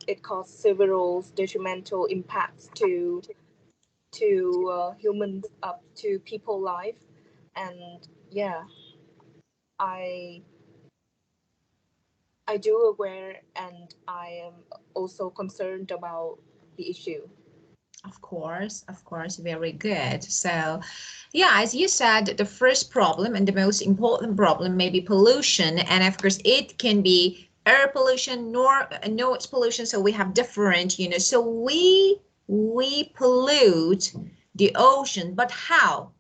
it causes several detrimental impacts to humans, up to people life. And yeah, I I do aware, and I am also concerned about the issue. Of course, very good. So, yeah, as you said, the first problem and the most important problem may be pollution, and of course, it can be air pollution, nor noise pollution. So we have different, so we pollute the ocean, but how?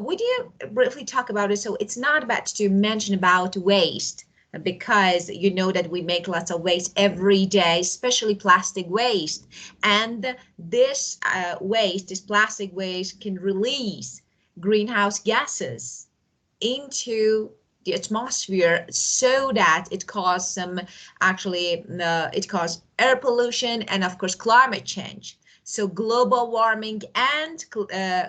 We did briefly talk about it, so it's not bad to mention about waste because you know that we make lots of waste every day, especially plastic waste. And this waste, this plastic waste, can release greenhouse gases into the atmosphere so that it causes some it causes air pollution and of course climate change. So global warming and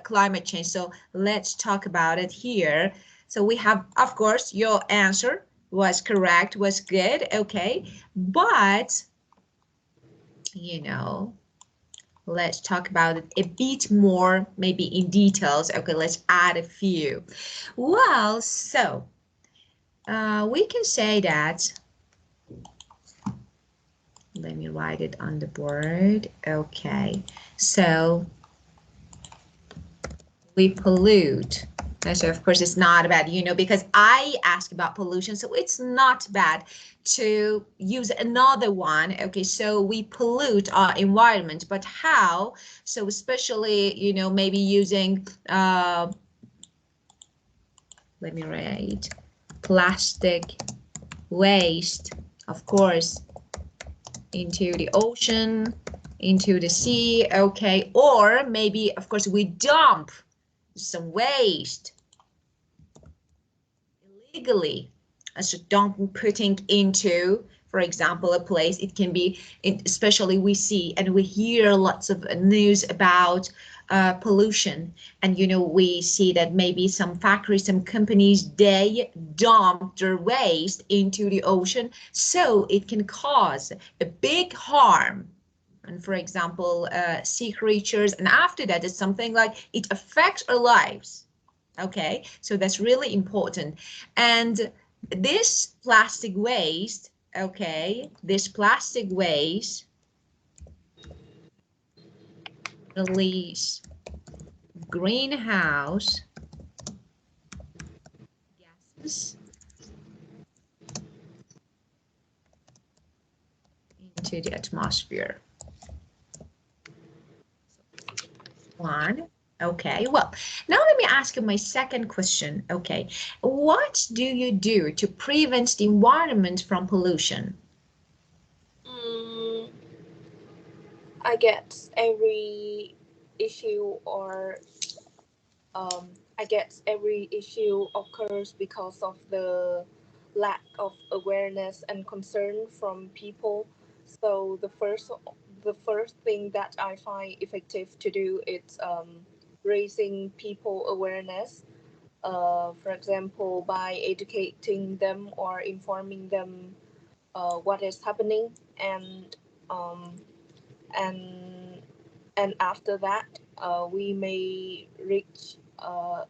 climate change. So let's talk about it here. So we have, of course, your answer was correct, was good, okay, but let's talk about it a bit more, maybe in details. Okay, let's add a few. Well, so we can say that, let me write it on the board. Okay, so we pollute. So of course it's not bad, because I asked about pollution, so it's not bad to use another one. Okay, so we pollute our environment, but how? So especially, maybe using, let me write, plastic waste, of course, into the ocean, into the sea, okay, or maybe, of course, we dump some waste illegally, so don't putting into, for example, a place. It can be, especially we see and we hear lots of news about pollution, and we see that maybe some factories, some companies, they dump their waste into the ocean, so it can cause a big harm. And for example, sea creatures, and after that it's something like it affects our lives. Okay, so that's really important. And this plastic waste, okay, this plastic waste release greenhouse gases into the atmosphere. One. Okay, well, now let me ask you my second question. Okay, what do you do to prevent the environment from pollution? Mm, I guess every issue or I guess every issue occurs because of the lack of awareness and concern from people. So the first thing that I find effective to do is raising people awareness. For example, by educating them or informing them what is happening, um, and and after that we may reach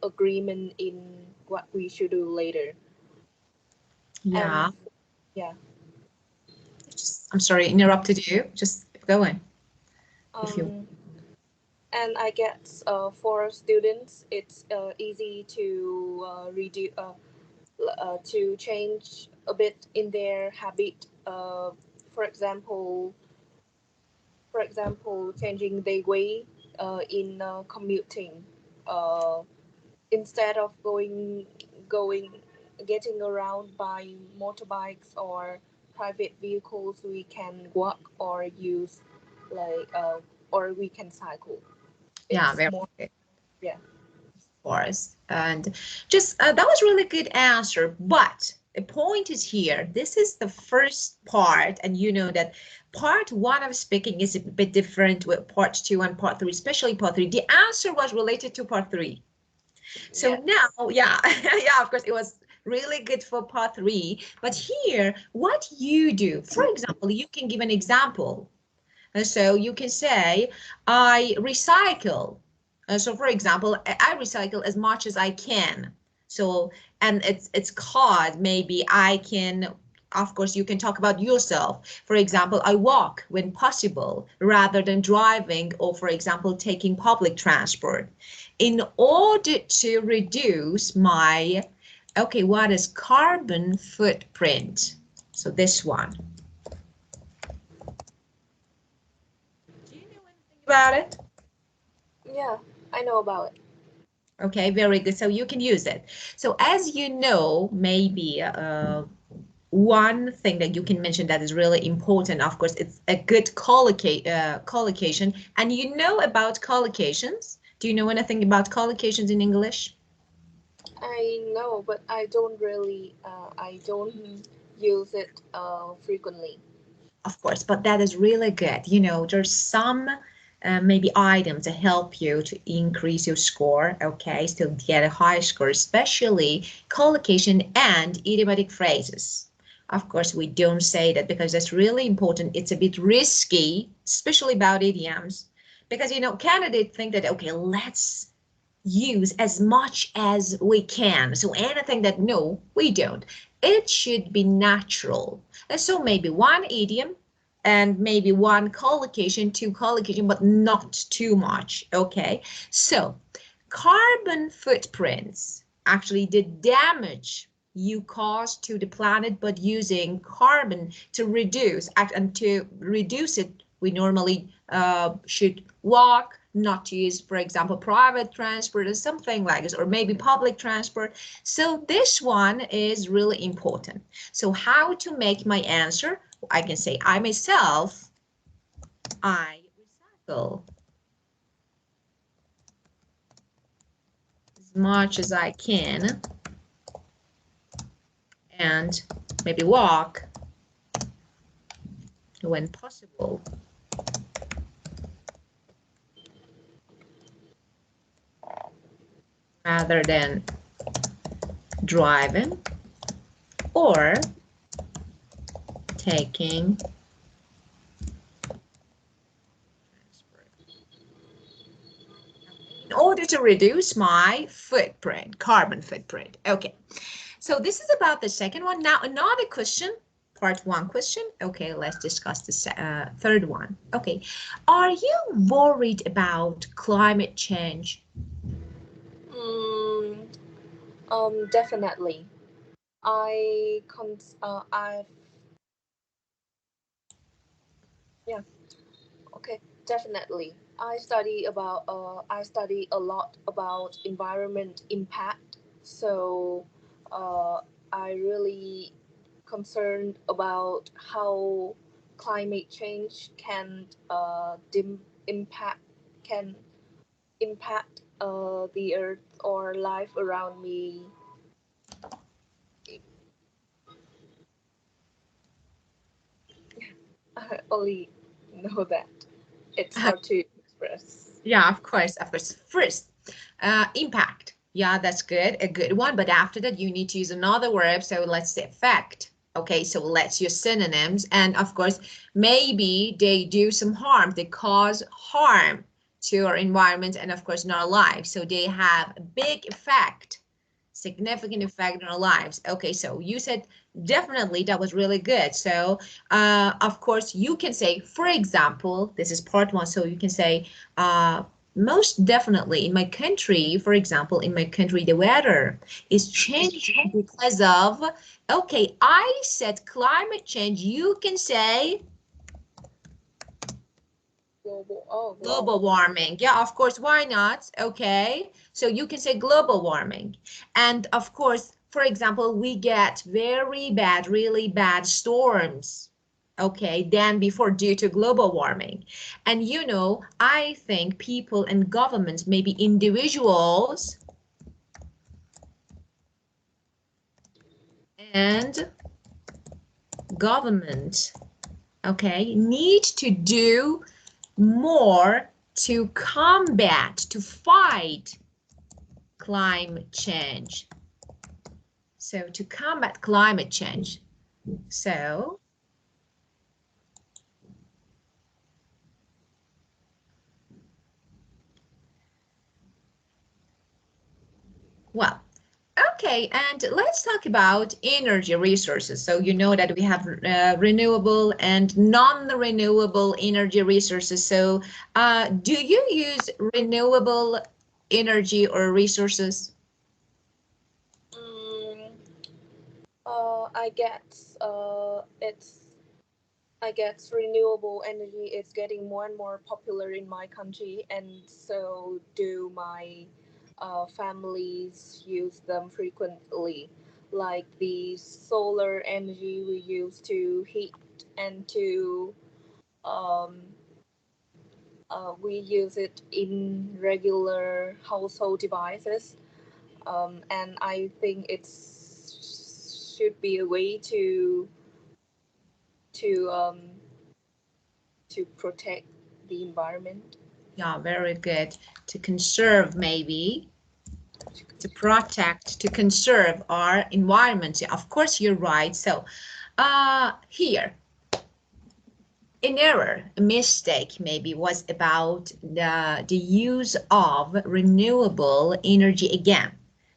agreement in what we should do later. And Yeah, yeah, I'm sorry, interrupted you. Just go on if you. um, and I guess for students it's easy to to change a bit in their habit. For example, changing their way in commuting. Uh, Instead of going getting around by motorbikes or private vehicles, we can walk or use like or we can cycle. Yeah, It's very more, good. yeah. Course. And just that was really good answer. But the point is here, this is the first part, and you know that part one of speaking is a bit different with part two and part three, especially part three. The answer was related to part three. So Yeah. now, yeah, yeah, of course, it was really good for part three. But here, what you do, for example, you can give an example. And so you can say, I recycle. So for example, I recycle as much as I can. So, and it's called maybe I can, of course, you can talk about yourself. For example, I walk when possible rather than driving or, for example, taking public transport. In order to reduce my, okay, what is carbon footprint? So this one. Do you know anything about it? Yeah, I know about it. Okay, very good. So you can use it. So as you know, maybe one thing that you can mention that is really important, of course, it's a good collocation. And you know about collocations? Do you know anything about collocations in English? I know, but I don't use it frequently. Of course, but that is really good. You know, there's some maybe items to help you to increase your score, okay, to get a high score, especially collocation and idiomatic phrases. Of course, we don't say that because that's really important. It's a bit risky, especially about idioms, because, you know, candidates think that, okay, let's use as much as we can. So anything that, no, we don't. It should be natural. And so maybe one idiom and maybe one collocation, two collocation, but not too much. Okay. So carbon footprints, actually the damage you cause to the planet, but using carbon to reduce and to reduce it, we normally should walk, not to use, for example, private transport or something like this, or maybe public transport. So this one is really important. So how to make my answer? I can say I myself, I recycle as much as I can and maybe walk when possible rather than driving or taking transport. In order to reduce my footprint, carbon footprint. Okay, so this is about the second one. Now another question, part one question. Okay, let's discuss the third one. Okay, are you worried about climate change? Mm, definitely. I've yeah. Okay, definitely. I study a lot about environment impact. So uh, I really concerned about how climate change impact can impact the earth or life around me. I only know that. It's hard to express. Yeah, of course, of course. First, impact. Yeah, that's good, a good one. But after that, you need to use another word. So let's say effect. Okay, so let's use synonyms. And of course, maybe they do some harm. They cause harm to our environment and of course in our lives. So they have a big effect, significant effect on our lives. Okay, so you said definitely that was really good. So of course you can say, for example, this is part one. So you can say, most definitely in my country, for example, in my country, the weather is changing because of, okay, I said climate change. You can say global Global. warming. Yeah, of course, why not? Okay, so you can say global warming. And of course, for example, we get very bad, really bad storms, okay, than before due to global warming. And you know, I think people and governments, maybe individuals and government, okay, need to do more to combat, to fight climate change. So to combat climate change. So Well, okay, and let's talk about energy resources. So you know that we have renewable and non-renewable energy resources. So do you use renewable energy or resources? Mm, I guess I guess renewable energy is getting more and more popular in my country, and so do my families use them frequently. Like the solar energy we use to heat and to um, we use it in regular household devices, and I think it's should be a way to to protect the environment. Yeah, very good. To conserve, maybe, to protect, to conserve our environment. Yeah, of course, you're right. So here, an error, a mistake maybe was about the use of renewable energy again,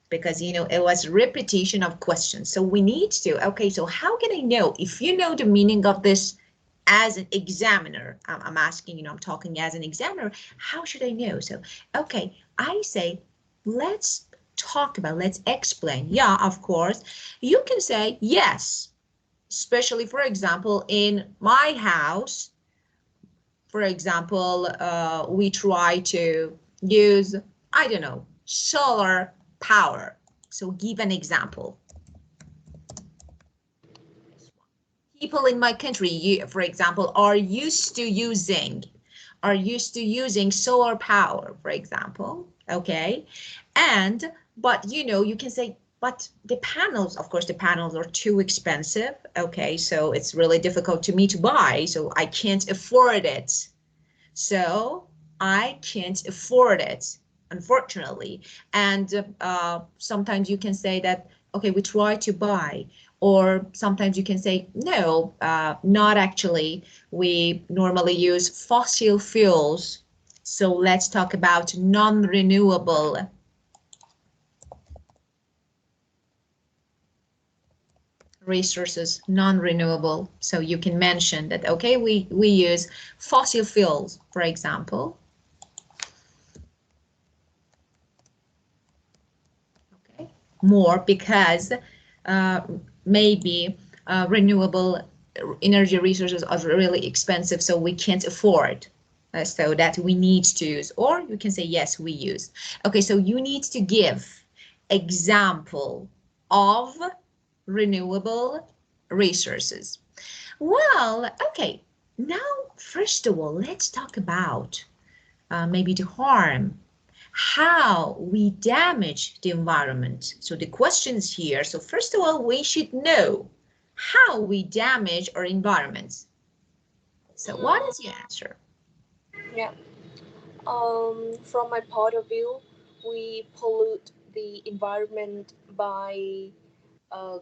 because you know it was repetition of questions. So we need to, okay, so how can I know if you know the meaning of this as an examiner? I'm asking, you know, I'm talking as an examiner, how should I know? So, okay, I say, let's talk about, let's explain. Yeah, of course, you can say yes, especially for example, in my house, for example, we try to use, I don't know, solar power. So give an example. People in my country, for example, are used to using solar power, for example. Okay, and but you know you can say, but the panels, of course, the panels are too expensive. Okay, so it's really difficult to me to buy, so I can't afford it. So I can't afford it, unfortunately. And sometimes you can say that, okay, we try to buy, or sometimes you can say, no, not actually. We normally use fossil fuels. So let's talk about non-renewable resources, non-renewable. So you can mention that, okay, we use fossil fuels, for example. Okay, more because uh, maybe renewable energy resources are really expensive, so we can't afford. So that we need to use, or you can say yes, we use. Okay, so you need to give example of renewable resources. Well, okay, now first of all, let's talk about maybe the harm, how we damage the environment. So the questions here, so first of all, we should know how we damage our environment. So what is your Mm, answer? yeah. From my point of view, we pollute the environment by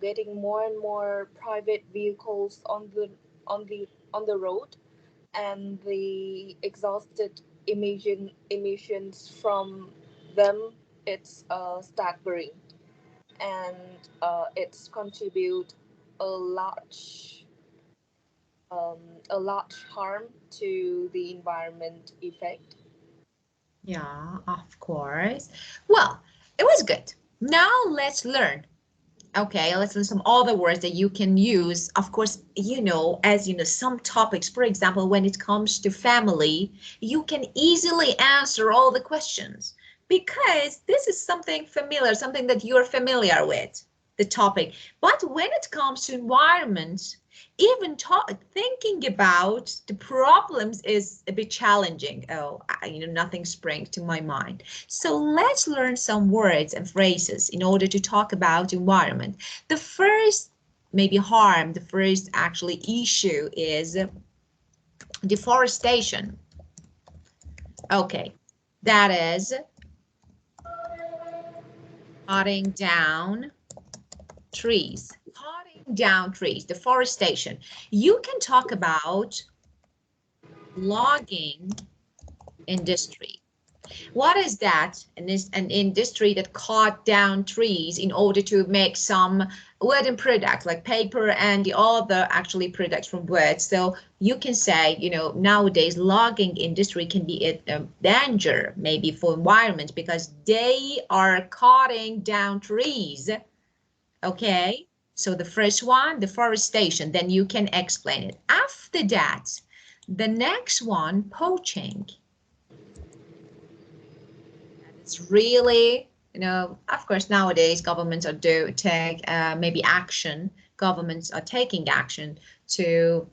getting more and more private vehicles on the road, and the exhausted emissions from them, it's staggering, and it's contribute a large um, a large harm to the environment effect. Yeah, of course. Well, it was good. Now let's learn. Okay, let's learn some other words that you can use. Of course, you know, as you know, some topics, for example, when it comes to family, you can easily answer all the questions because this is something familiar, something that you're familiar with, the topic. But when it comes to environment, even thinking about the problems is a bit challenging. Oh, nothing springs to my mind. So let's learn some words and phrases in order to talk about environment. The first maybe harm, the first actually issue is deforestation. Okay, that is cutting down trees. Cutting down trees, deforestation. You can talk about logging industry. What is that? And is an industry that cut down trees in order to make some wooden products like paper and the other actually products from wood. So you can say, nowadays logging industry can be a danger maybe for environment because they are cutting down trees. Okay. So the first one, deforestation, then you can explain it. After that, the next one, poaching. It's really, of course, nowadays governments are do take maybe action. Governments are taking action to,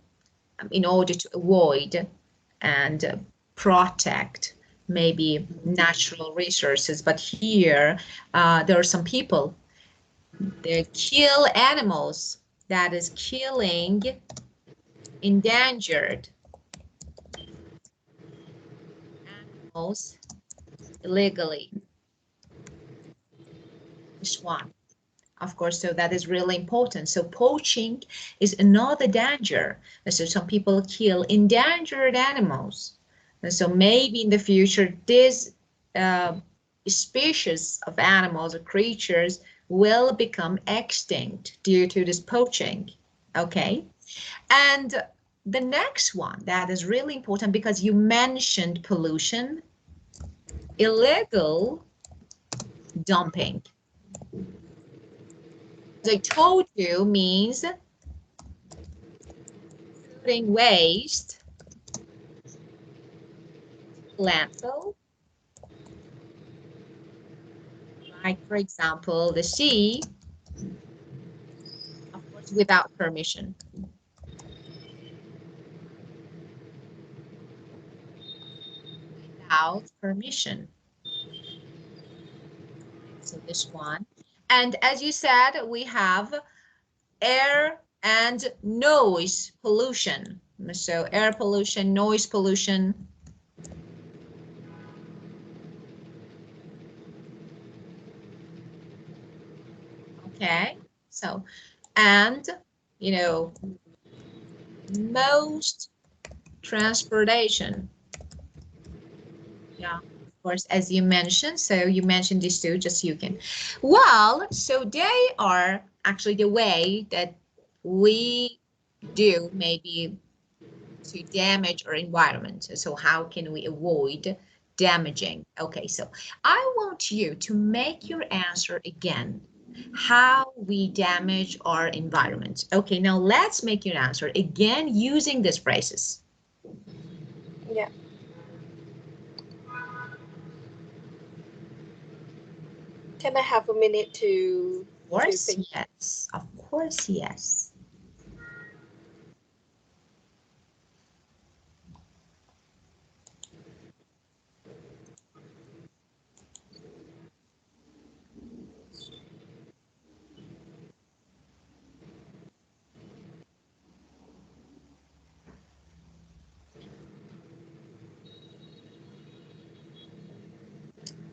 in order to avoid and protect maybe natural resources. But here, there are some people they kill animals. That is killing endangered animals illegally. This one. Of course, so that is really important. So poaching is another danger. So some people kill endangered animals. And so maybe in the future, this uh, species of animals or creatures will become extinct due to this poaching. Okay. And the next one that is really important because you mentioned pollution, illegal dumping. As I told you, means putting waste landfill, like for example, the sea, of course, without permission. Without permission. So this one. And as you said, we have air and noise pollution. So air pollution, noise pollution. Okay. So, and, most transportation. Yeah, of course, as you mentioned. So you mentioned these two, just you can. Well, so they are actually the way that we do maybe to damage our environment. So how can we avoid damaging? Okay, so I want you to make your answer again. How we damage our environment. Okay, now let's make your answer again using these phrases. Yeah. Can I have a minute Of to course, think? yes. Of course, yes.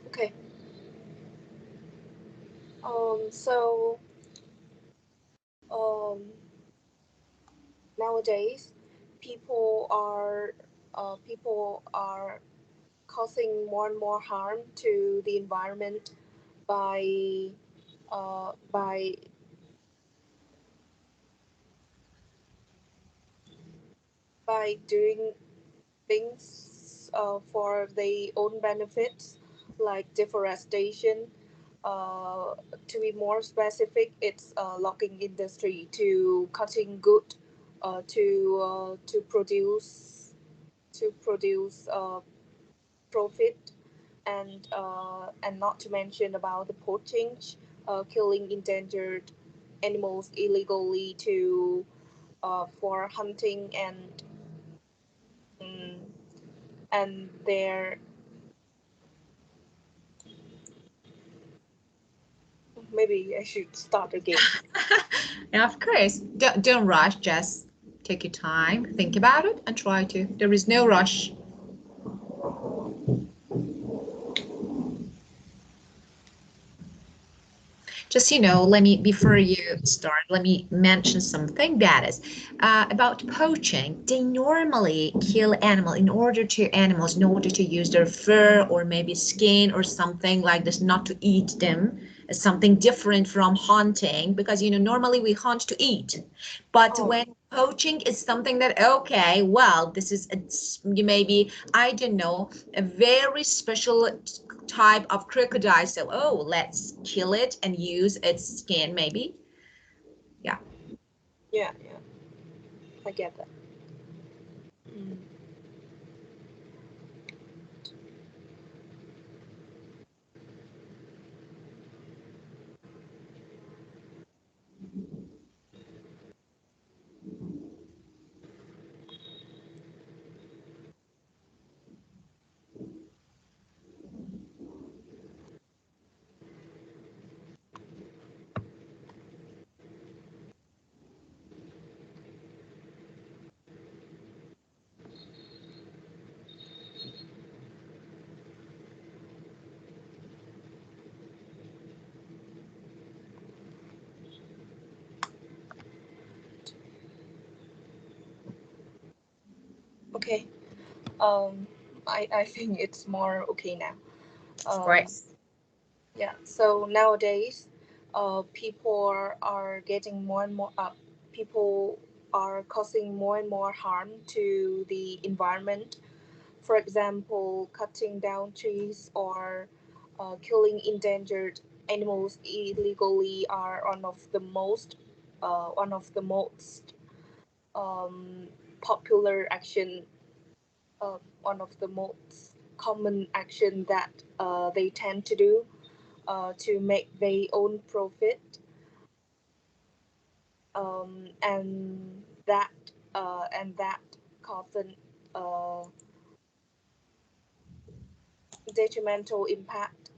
Okay. So um, nowadays, people are people are causing more and more harm to the environment by uh, by by doing things for their own benefits, like deforestation. To be more specific, it's logging industry to cutting wood to produce profit, and not to mention about the poaching, killing endangered animals illegally to for hunting mm, and their maybe I should start again. And of course, don't rush. Just take your time, think about it, and try to. There is no rush. Just, let me, before you start, let me mention something that is about poaching. They normally kill animals in order to use their fur or maybe skin or something like this, not to eat them. It's something different from hunting because, normally we hunt to eat. But Oh, when poaching is something that, okay, well, this is maybe, I don't know, a very special type of crocodile. So, oh, let's kill it and use its skin, maybe. Yeah. yeah, yeah. I get that. Mm. Okay. Um, I think it's more okay now. Of Um, course. yeah. So nowadays, people are getting more and more. People are causing more and more harm to the environment. For example, cutting down trees or killing endangered animals illegally are one of the most um, popular action, one of the most common action that they tend to do to make their own profit, and that causes uh, detrimental impact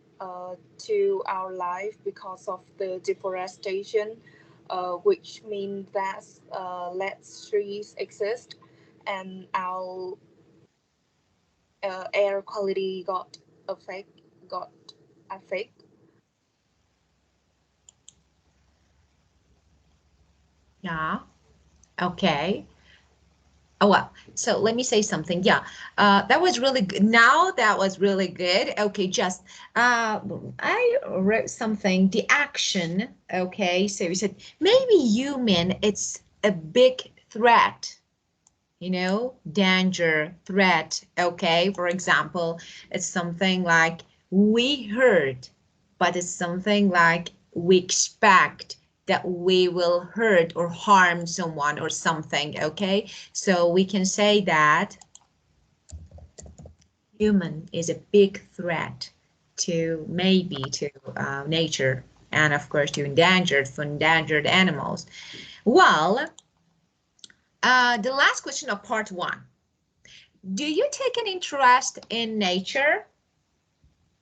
to our life because of the deforestation, which means that less trees exist and our air quality got affect. Yeah. Okay. Oh, well, so let me say something. Yeah, that was really good. Now that was really good. Okay, just uh, I wrote something. The action. Okay, so you said maybe human. It's a big threat. Danger, threat. Okay, for example, it's something like we heard, but it's something like we expect that we will hurt or harm someone or something. Okay, so we can say that human is a big threat to maybe to nature and of course to endangered animals. Well, the last question of part one. Do you take an interest in nature?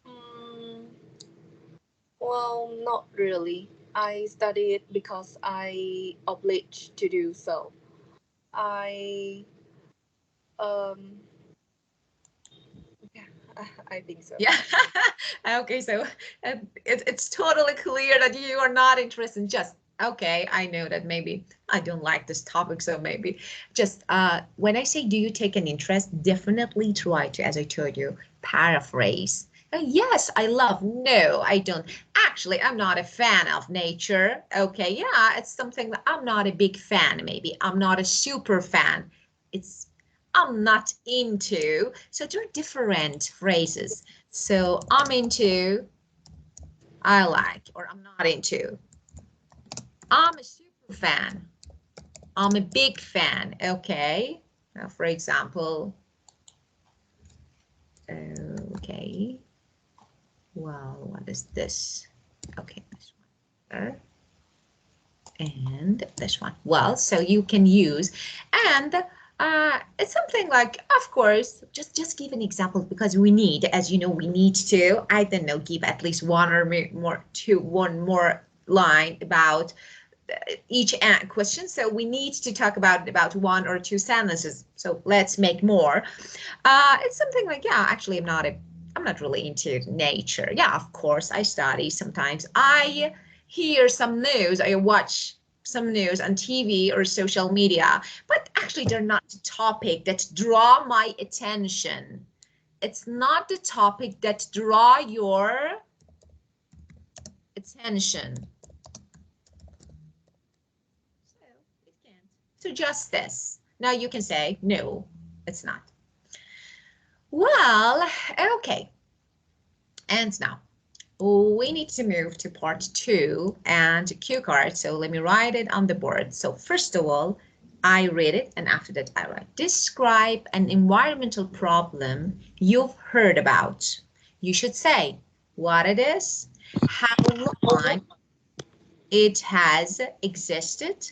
Mm, well, not really. I study it because I obliged to do so. I um yeah, I think so. Yeah. Okay, so it's totally clear that you are not interested. Just okay, I know that maybe I don't like this topic, so maybe just when I say do you take an interest, definitely try to, as I told you, paraphrase. Yes, I love. No, I don't. Actually, I'm not a fan of nature. Okay, yeah, it's something that I'm not a big fan, maybe. I'm not a super fan. It's I'm not into. So there are different phrases. So I'm into, I like, or I'm not into. I'm a super fan. I'm a big fan. Okay. Now, for example, okay. Well, what is this? Okay, this one there. And this one. Well, so you can use, and it's something like, of course, just give an example because we need, as you know, we need to, I don't know, give at least one or one more line about each question. So we need to talk about one or two sentences. So let's make more. It's something like, yeah, actually, I'm not really into nature. Yeah, of course, I study sometimes. I hear some news or watch some news on TV or social media, but actually they're not the topic that draw my attention. It's not the topic that draw your attention. So it can't. So just this. Now you can say, no, it's not. Well, okay. And now we need to move to part two and cue card. So let me write it on the board. So first of all, I read it, and after that I write. Describe an environmental problem you've heard about. You should say what it is, how long it has existed,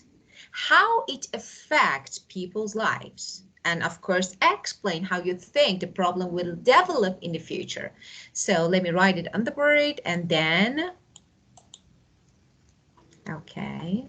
how it affects people's lives, and of course, explain how you think the problem will develop in the future. So let me write it on the board and then, okay.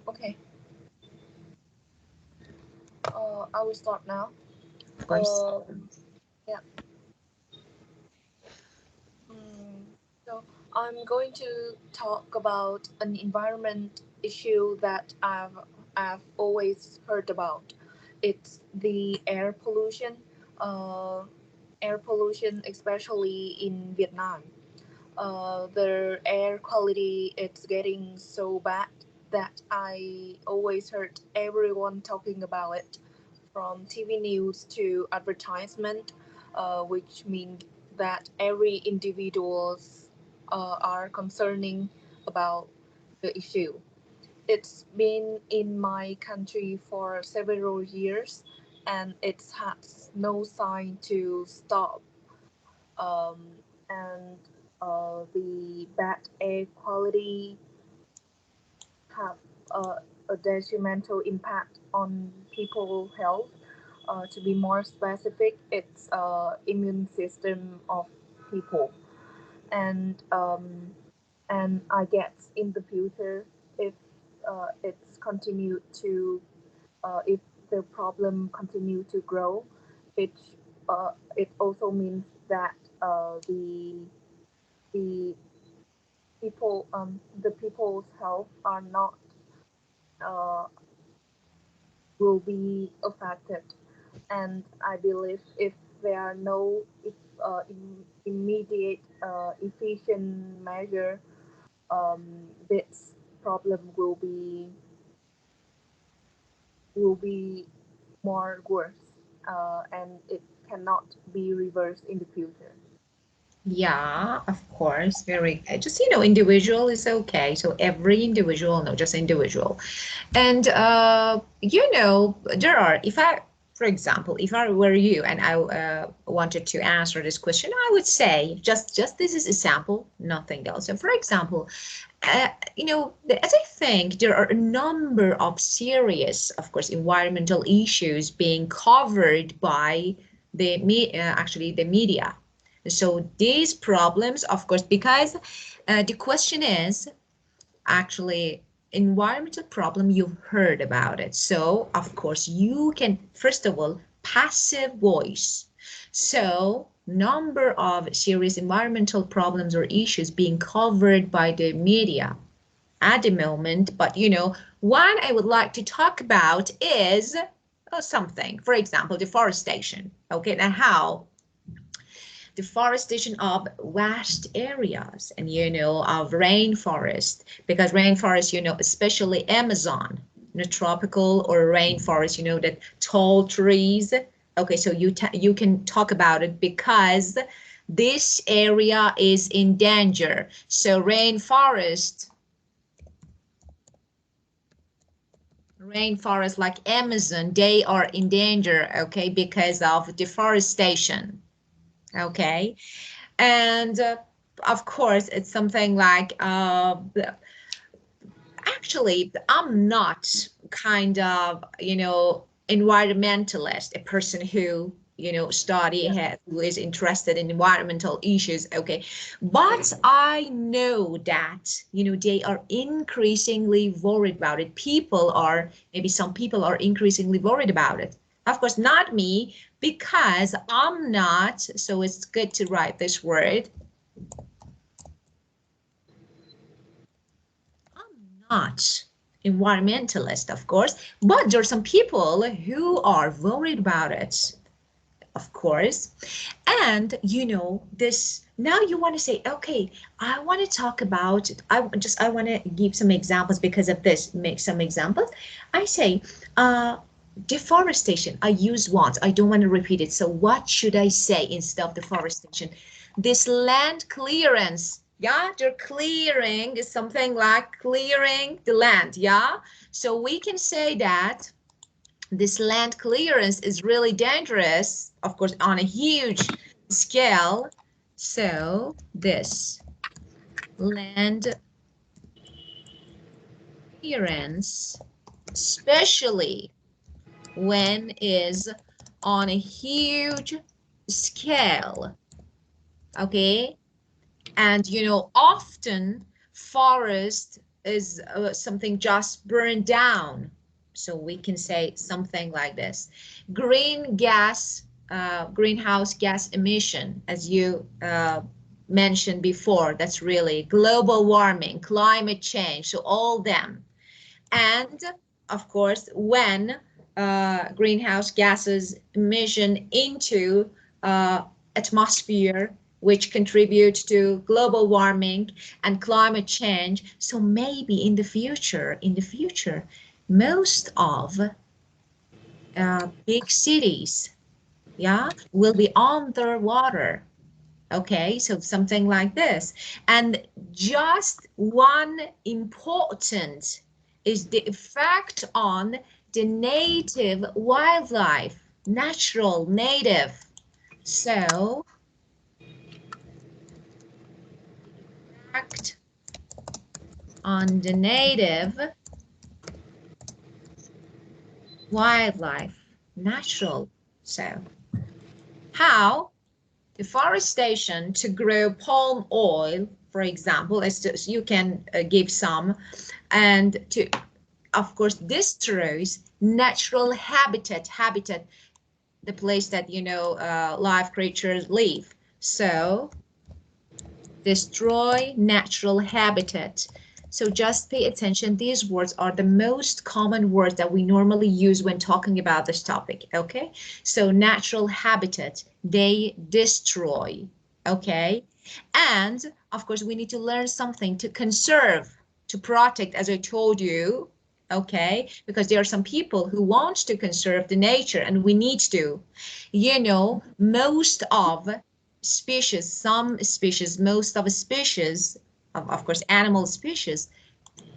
Okay. I will start now. Of course. Uh, yeah. Mm, so I'm going to talk about an environment issue that I've always heard about. It's the air pollution. Uh, Air pollution, especially in Vietnam. The air quality it's getting so bad that I always heard everyone talking about it, from TV news to advertisement, which means that every individuals are concerning about the issue. It's been in my country for several years, and it has no sign to stop. Um, and the bad air quality have a detrimental impact on people's health. To be more specific, it's immune system of people, and I guess in the future, if it's continued to if the problem continue to grow, it it also means that the the people's health are not uh, will be affected. And I believe if there are no immediate efficient measure, this problem will be more worse, and it cannot be reversed in the future. Yeah, of course, very good. Just, individual is okay. So every individual, no, just individual. And there are, if I, for example, if I were you and I wanted to answer this question, I would say just this is a sample, nothing else. So for example, as I think there are a number of serious, of course, environmental issues being covered by actually the media. So these problems, of course, because the question is actually environmental problem, you've heard about it. So of course you can, first of all, passive voice. So number of serious environmental problems or issues being covered by the media at the moment. But one I would like to talk about is something, for example, deforestation. Okay, now how deforestation of vast areas and of rainforest, because rainforest, especially Amazon, tropical or rainforest, that tall trees. Okay, so you can talk about it because this area is in danger. So rainforest like Amazon, they are in danger, okay, because of deforestation. Okay, and of course it's something like actually I'm not kind of environmentalist, a person who Yeah. who is interested in environmental issues. Okay, but I know that they are increasingly worried about it. People are, maybe some people are increasingly worried about it. Of course not me, because I'm not. So it's good to write this word. I'm not environmentalist, of course, but there are some people who are worried about it, of course. And this, now you want to say, okay, I want to talk about, I want to give some examples because of this, make some examples. I say, deforestation, I use once, I don't want to repeat it. So what should I say instead of deforestation? This land clearance. Yeah, they're clearing is something like clearing the land. Yeah, so we can say that this land clearance is really dangerous, of course, on a huge scale. So this land clearance, especially when is on a huge scale, okay? And often forest is something just burned down. So we can say something like this: greenhouse gas emission, as you mentioned before, that's really global warming, climate change, so all them. And of course, when greenhouse gases emission into atmosphere, which contribute to global warming and climate change. So maybe in the future, most of big cities, yeah, will be underwater. Okay, so something like this. And just one important is the effect on the native wildlife. natural, native. So, act on the native wildlife, natural. So, how deforestation to grow palm oil, for example, as you can give some, and to, of course, destroys natural habitat, the place that, live creatures live. So, destroy natural habitat. So just pay attention. These words are the most common words that we normally use when talking about this topic, okay? So natural habitat, they destroy, okay? And of course, we need to learn something to conserve, to protect, as I told you, okay? Because there are some people who want to conserve the nature and we need to. Most of species, some species, most of species, of course, animal species,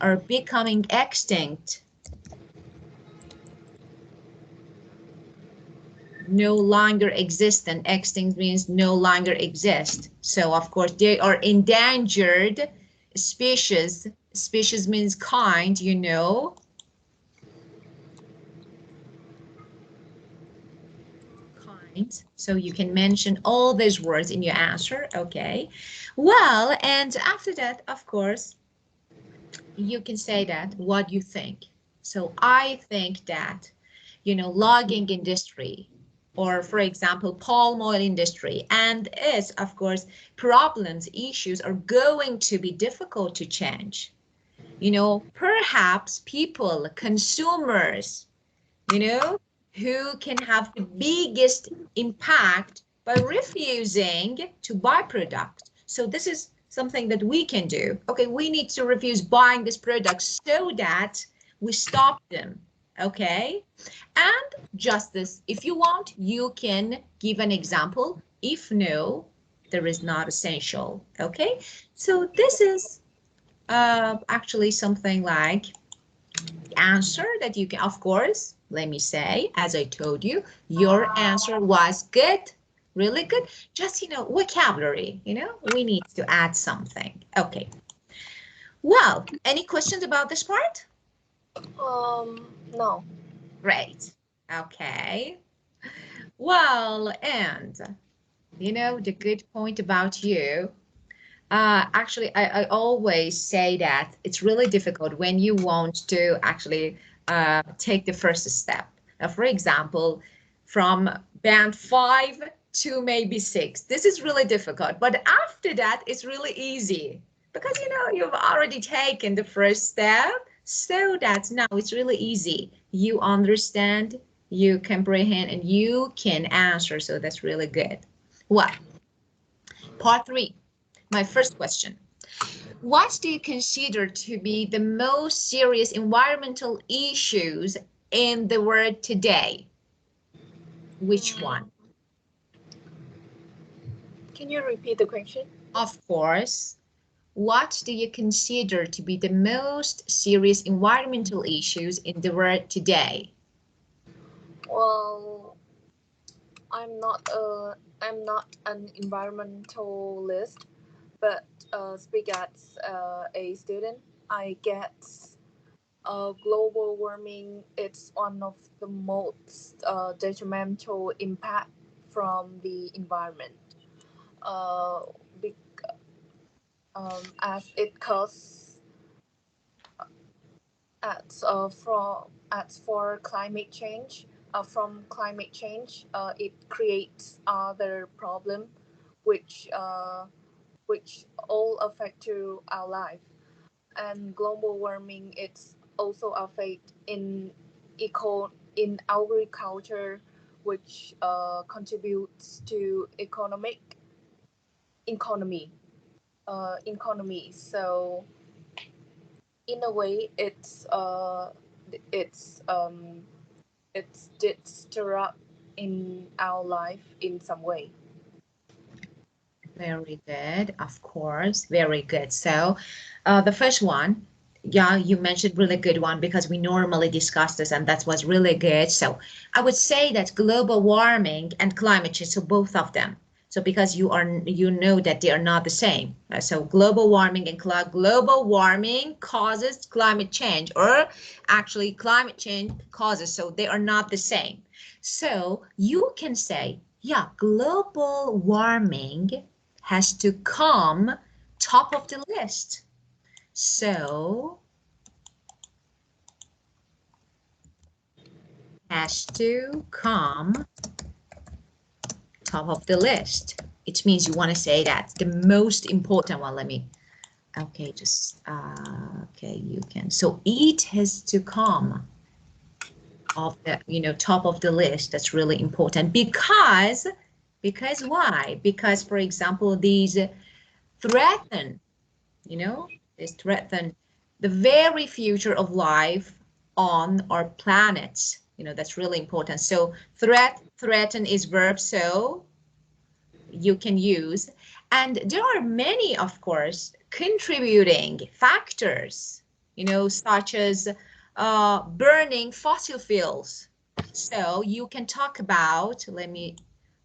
are becoming extinct, no longer existent. Extinct means no longer exist. So, of course, they are endangered species. Species means kind, kind. So you can mention all these words in your answer, okay? Well, and after that, of course, you can say that what you think. So I think that, logging industry, or for example, palm oil industry, and its, of course, problems, issues are going to be difficult to change. Perhaps people, consumers, you know, who can have the biggest impact by refusing to buy products. So this is something that we can do. Okay, we need to refuse buying this product so that we stop them. Okay, and justice. If you want, you can give an example. If no, there is not essential. Okay, so this is actually something like answer that you can, of course, let me say, as I told you, your answer was good, really good. Just, vocabulary, we need to add something. Okay. Well, any questions about this part? No. Great. Okay. Well, and the good point about you, actually, I always say that it's really difficult when you want to actually take the first step. For example, from band 5 to maybe 6. This is really difficult. But after that, it's really easy because, you've already taken the first step. So that now it's really easy. You understand, you comprehend, and you can answer. So that's really good. Well, part 3. My first question. What do you consider to be the most serious environmental issues in the world today? Which one? Can you repeat the question? Of course. What do you consider to be the most serious environmental issues in the world today? Well, I'm not an environmentalist, but speak as a student, I get global warming. It's one of the most detrimental impact from the environment. Uh, be, as it causes as for climate change. From climate change, it creates other problem, which uh, which all affect to our life. And global warming, it's also affect in agriculture, which contributes to economy economy. So in a way, it's um, it's disrupt in our life in some way. Very good, of course. Very good. So, the first one, Yeah, you mentioned really good one because we normally discuss this and that was really good. So I would say that global warming and climate change, so both of them. So because you know that they are not the same. So global warming and global warming causes climate change, or actually climate change causes, so they are not the same. So you can say, yeah, global warming has to come top of the list. So has to come top of the list. It means you want to say that the most important one. Let me, okay, just, okay, you can. So it has to come of the, top of the list. That's really important because why? Because, for example, these threaten, these threaten the very future of life on our planet. That's really important. So threaten is verb, so you can use. And there are many, of course, contributing factors, such as burning fossil fuels. So you can talk about, let me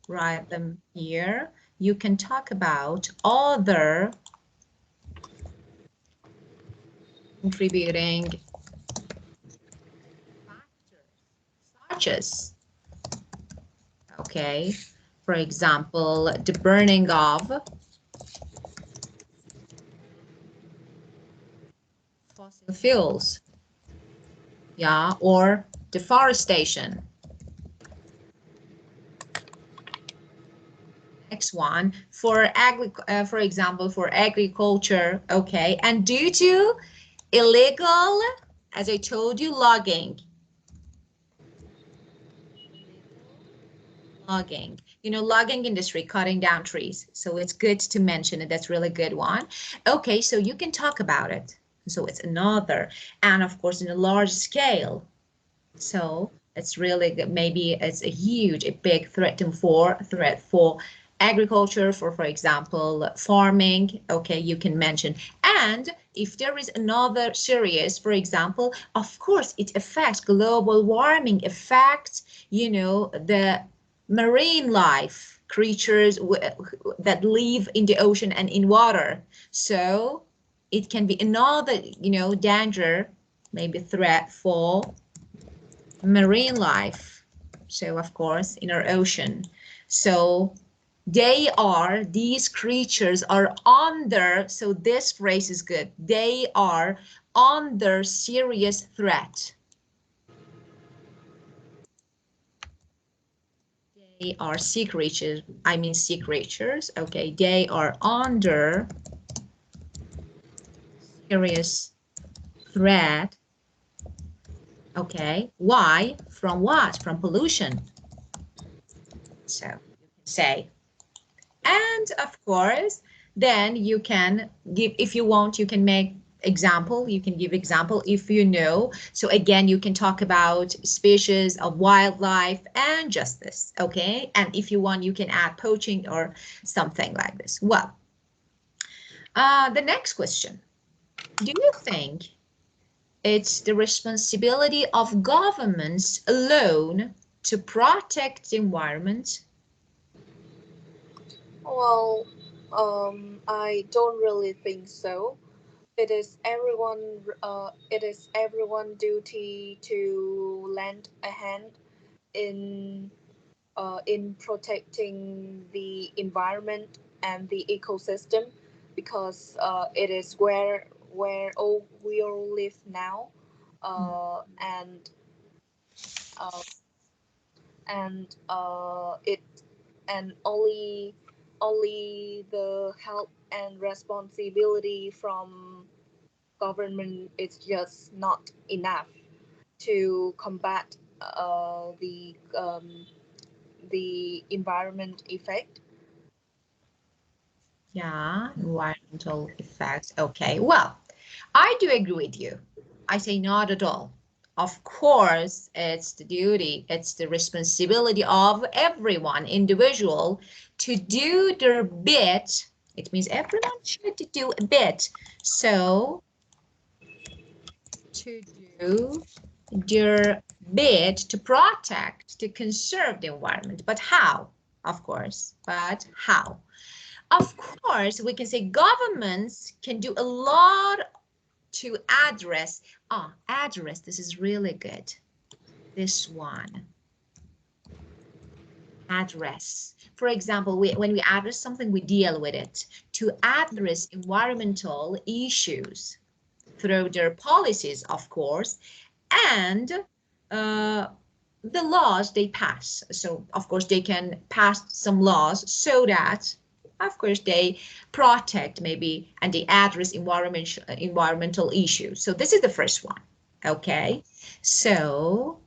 write them here. You can talk about other contributing factors, such as, okay, for example, the burning of fossil fuels, yeah, or deforestation. Next one, for example, for agriculture, okay, and due to illegal, as I told you, logging. Illegal logging. Logging industry, cutting down trees. So it's good to mention it. That's really good one. Okay, so you can talk about it. So it's another, and of course, in a large scale. So it's really good. Maybe it's a huge, a big threat for agriculture, for example, farming. Okay, you can mention. And if there is another serious, for example, of course, it affects global warming, affects, the marine life, creatures that live in the ocean and in water. So it can be another, danger, maybe threat for marine life. So of course, in our ocean. So these creatures are under, so this phrase is good. They are under serious threat. They are sea creatures, sea creatures, okay? They are under serious threat, okay? Why? From what? From pollution. So you can say, and of course, then you can give, if you want, you can make example, you can give example if you know. So again, you can talk about species of wildlife and justice, okay? And if you want, you can add poaching or something like this. Well, the next question. Do you think it's the responsibility of governments alone to protect the environment? Well, I don't really think so. It is everyone duty to lend a hand in in protecting the environment and the ecosystem, because it is where all we all live now, and uh, it and only the help and responsibility from government is just not enough to combat the environment effect. Yeah, environmental effects. Okay, well, I do agree with you. I say not at all. Of course, it's the duty, it's the responsibility of everyone, individual, to do their bit. It means everyone should do a bit. So to do their bit to protect, to conserve the environment. But how? Of course, but how? Of course, we can say governments can do a lot to address, this is really good. This one, address. For example, when we address something, we deal with it. To address environmental issues through their policies, of course, and uh, the laws they pass. So, of course, they can pass some laws so that, of course, they protect maybe and they address environmental issues. So this is the first one. Okay, so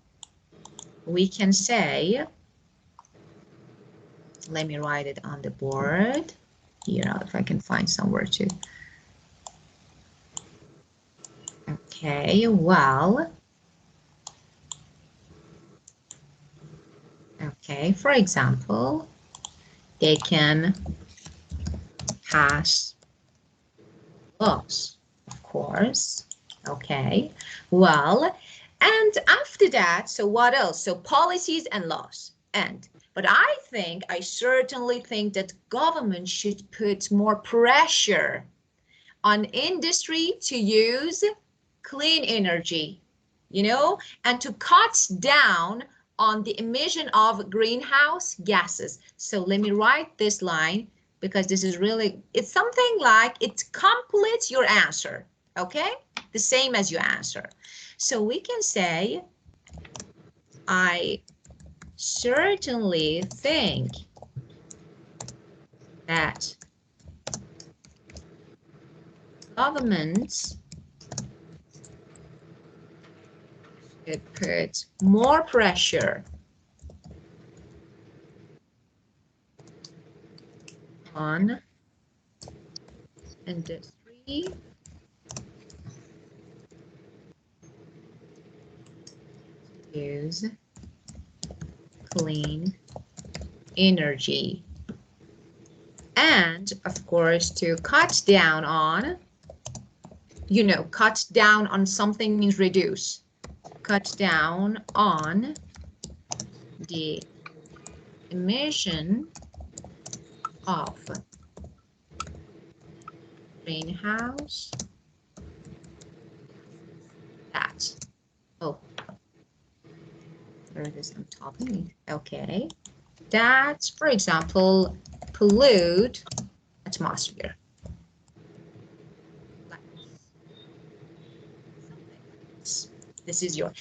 we can say, let me write it on the board. You know, if I can find somewhere to. Okay, well, okay, for example, they can pass laws, of course. Okay, well, and after that, so what else? So policies and laws. But I certainly think that government should put more pressure on industry to use clean energy, you know, and to cut down on the emission of greenhouse gases. So let me write this line because this is really, it's something like it completes your answer, okay? The same as your answer. So we can say, I certainly think that governments should put more pressure on industry to use clean energy. And of course, to cut down on, you know, cut down on something means reduce. Cut down on the emission of greenhouse gas. Oh, there it is on top. Okay. That, for example, pollute atmosphere. This is your.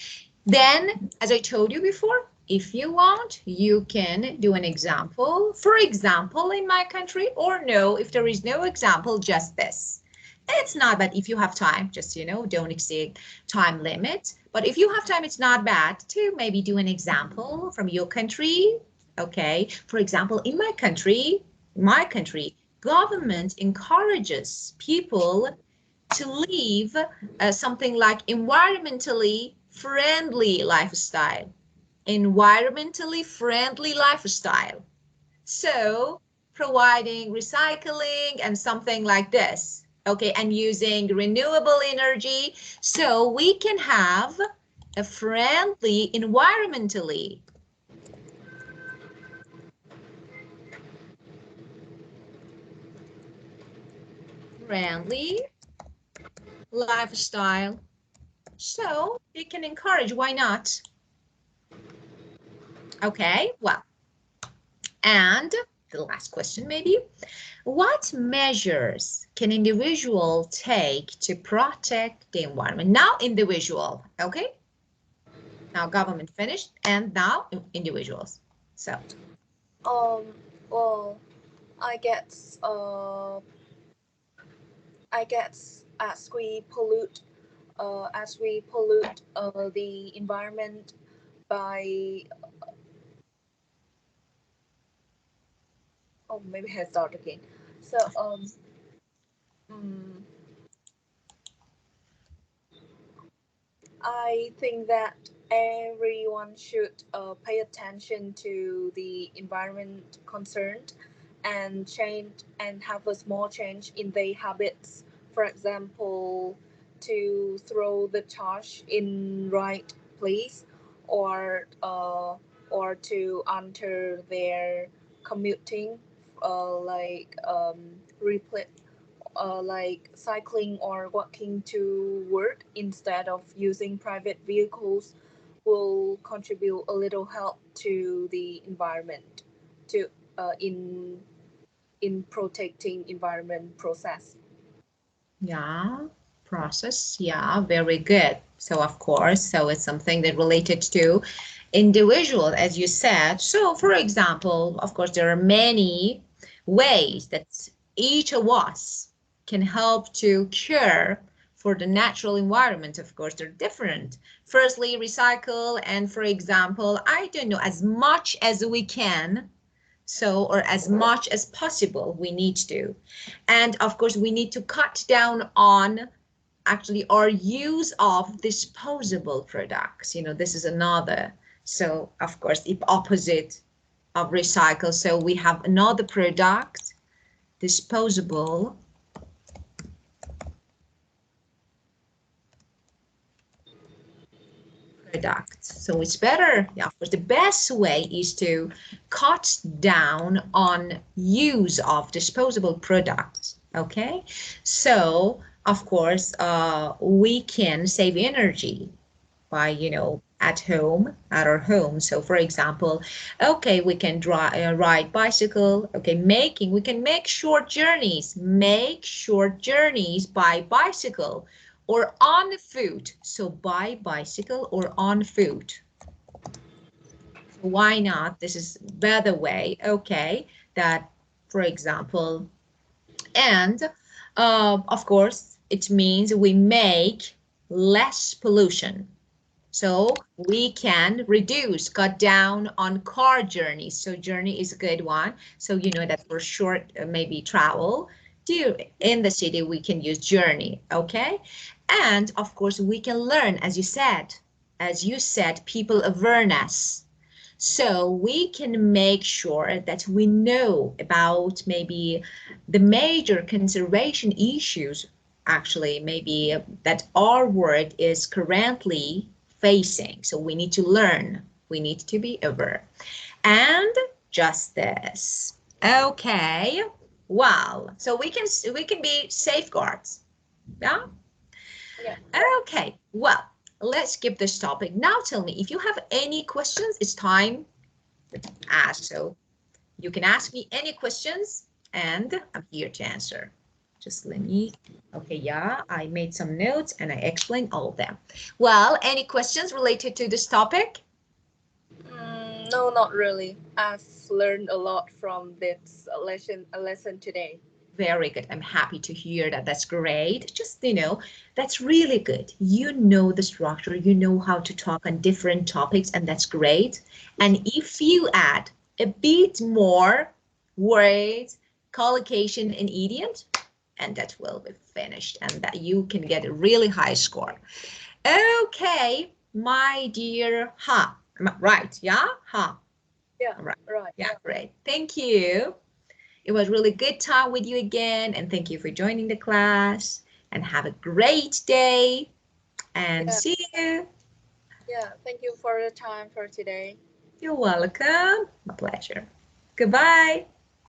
Then, as I told you before, if you want, you can do an example. For example, in my country, or no, if there is no example, just this. It's not bad if you have time, just, you know, don't exceed time limit. But if you have time, it's not bad to maybe do an example from your country. Okay, for example, in my country, government encourages people to live something like environmentally friendly lifestyle. Environmentally friendly lifestyle. So providing recycling and something like this. Okay, and using renewable energy so we can have a friendly environmentally friendly lifestyle. So you can encourage, why not? Okay, well, and the last question maybe, what measures can individual take to protect the environment? Now individual, okay? Now government finished and now individuals. So, Um, well, I guess I guess as we pollute the environment by, oh, maybe I start again. So mm, I think that everyone should pay attention to the environment concerned and change and have a small change in their habits. For example, to throw the trash in right place, or to enter their commuting, like like cycling or walking to work instead of using private vehicles, will contribute a little help to the environment, to in protecting environment process. Yeah, process. Yeah, very good. So of course, so it's something that related to individual, as you said. So for example, of course, there are many ways that each of us can help to care for the natural environment. Of course, they're different. Firstly, recycle, and for example, I don't know, as much as we can, so, or as much as possible, we need to. And of course, we need to cut down on actually our use of disposable products. You know, this is another. So, of course, the opposite of recycle. So we have another product, disposable product. So it's better, yeah, of course, the best way is to cut down on use of disposable products. Okay, so of course, we can save energy by, at home, at our home. So for example, okay, we can ride bicycle. Okay, we can make short journeys by bicycle or on foot. So by bicycle or on foot. So why not? This is better way. Okay, that for example, and of course, it means we make less pollution. So we can cut down on car journeys. So journey is a good one. So you know that for short, maybe travel in the city, we can use journey, okay? And of course, we can learn, as you said, people awareness. So we can make sure that we know about maybe the major conservation issues, actually, maybe that our world is currently facing. So we need to learn, we need to be aware. And justice. Okay. Well, so we can be safeguards. Yeah. Yeah. Okay. Well, let's skip this topic. Now tell me if you have any questions, it's time to ask. So you can ask me any questions and I'm here to answer. Just let me, okay, yeah, I made some notes and I explained all of them. Well, any questions related to this topic? No, not really. I've learned a lot from this lesson today. Very good. I'm happy to hear that. That's great. Just, that's really good. You know the structure, you know how to talk on different topics, and that's great. And if you add a bit more words, collocation, and idiom, and that will be finished, and that you can get a really high score. Okay, my dear Ha. Right, yeah? Ha. Yeah, All right. right. Yeah, great. Thank you. It was really good time with you again, and thank you for joining the class. And have a great day, and Yeah, see you. yeah. Thank you for the time for today. You're welcome. My pleasure. Goodbye.